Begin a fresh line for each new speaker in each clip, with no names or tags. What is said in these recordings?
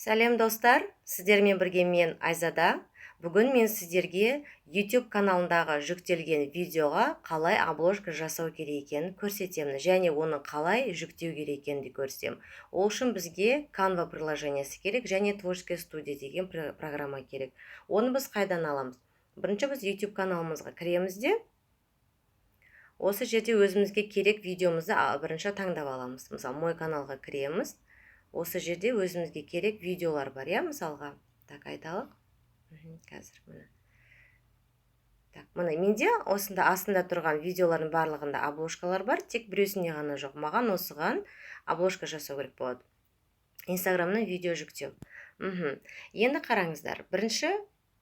Сәлем достар, сіздермен бірге мен Айзада. Бүгін мен сіздерге YouTube каналындағы жүктелген видеоға қалай обложка жасау керек екенін көрсетемін, және оны қалай жүктеу керек екенін көрсетемін. Ол үшін бізге Canva приложениесі керек, және Творческая студия деген программа керек. Оны біз қайдан аламыз? Бірінші біз YouTube каналымызға кіреміз де, осы жерде өзімізге керек видеомызды бірінші таңдап аламыз. Мысалы, мой каналға кіреміз. Осы жерде өзімізге керек видеолар бар, иә, мысалға. Так, айталық. Қазір міне. Так, міне менде осында астында тұрған видеолардың барлығында обложкалар бар, тек біреусінде ғана жоқ. Маған осыған обложка жасау керек болады. Инстаграмнан видео жүктеу. Енді қараңыздар. Бірінші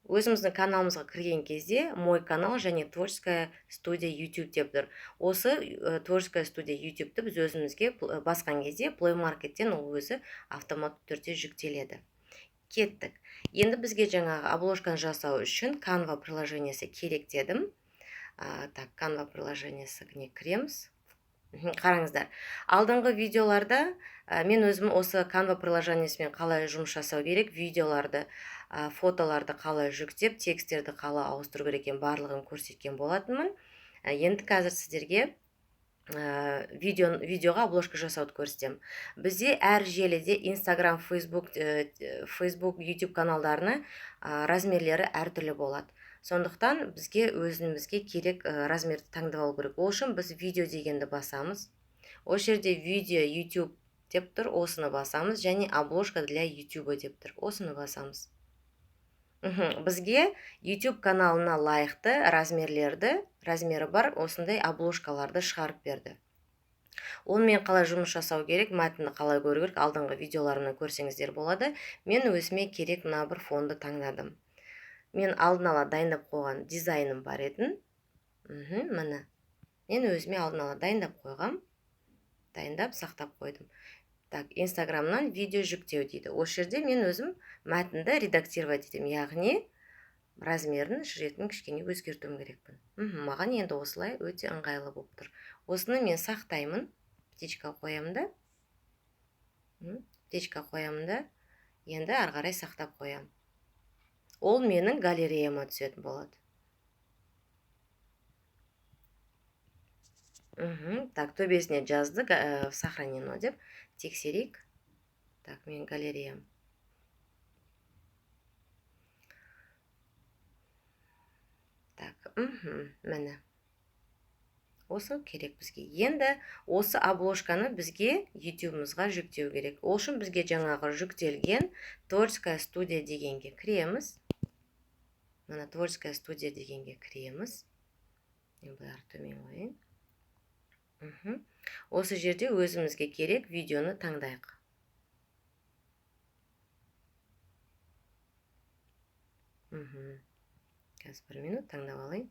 өзіміздің каналымызға кірген кезде мой канал және Творческая студия YouTube деп тұр. Осы Творческая студия YouTube'ті біз өзімізге басқан кезде Play Market'тен ол өзі автоматты түрде жүктеледі. Кеттік. Енді бізге жаңағы обложканы жасау үшін Canva приложениесі керек дедім. Так, Canva приложениесіне кіреміз. Қараңыздар. Алдыңғы видеоларда мен өзім осы Canva приложениесімен қалай жұмыс жасау керек, видеоларды, фотоларды қалай жүктеп, тексттерді қалай ауыстыру керек екенін барлығын көрсеткен болатынмын. Енді қазір сіздерге видеоға обложка жасауды көрсетемін. Бізде әр желіде Instagram, Facebook, YouTube каналдарына размерлері әртүрлі болады. Сондықтан бізге өзімізге керек размерді таңдап алу керек. Ол үшін біз видео дегенді басамыз. Осы жерде видео YouTube деп тұр, осыны басамыз, және обложка для YouTube деп тұр, осыны басамыз. Бізге YouTube каналына лайықты размері бар осындай обложкаларды шығарып берді. Онымен қалай жұмыс жасау керек, мәтінді қалай көру керек, алдыңғы видеоларымнан көрсеңіздер болады. Мен өзіме керек мына бір фонды таңдадым. Мен алдын ала дайындап қойған дизайным бар еді. Міне. Мен өзіме алдын ала дайындап қойғам. Дайындап, сақтап қойдым. Так, Инстаграмнан видео жүктеу дейді. Осы жерде мен өзім мәтінді редактировать етем, яғни размерін, жүретін кішкене өзгертуім керекпін. Маған енді осылай өте ыңғайлы болып тұр. Осыны мен сақтаймын. Птичка қоямын да. Енді ары қарай сақтап қоямын. Ол менің галереяма түсетін болады. Так, төбесіне жазды, сохранено деп. Тексерейік. Так, мен галереям. Так, міне. Осы керек бізге. Енді осы обложканы бізге YouTube-мызға жүктеу керек. Ол үшін бізге жаңағы жүктелген Творческая студия дегенге кіреміз. Мына Творческая студия дегенге кіреміз. Мен бұлар төмен қойын. Осы жерде өзімізге керек видеоны таңдайық. Қазір бір минут таңдап алайын.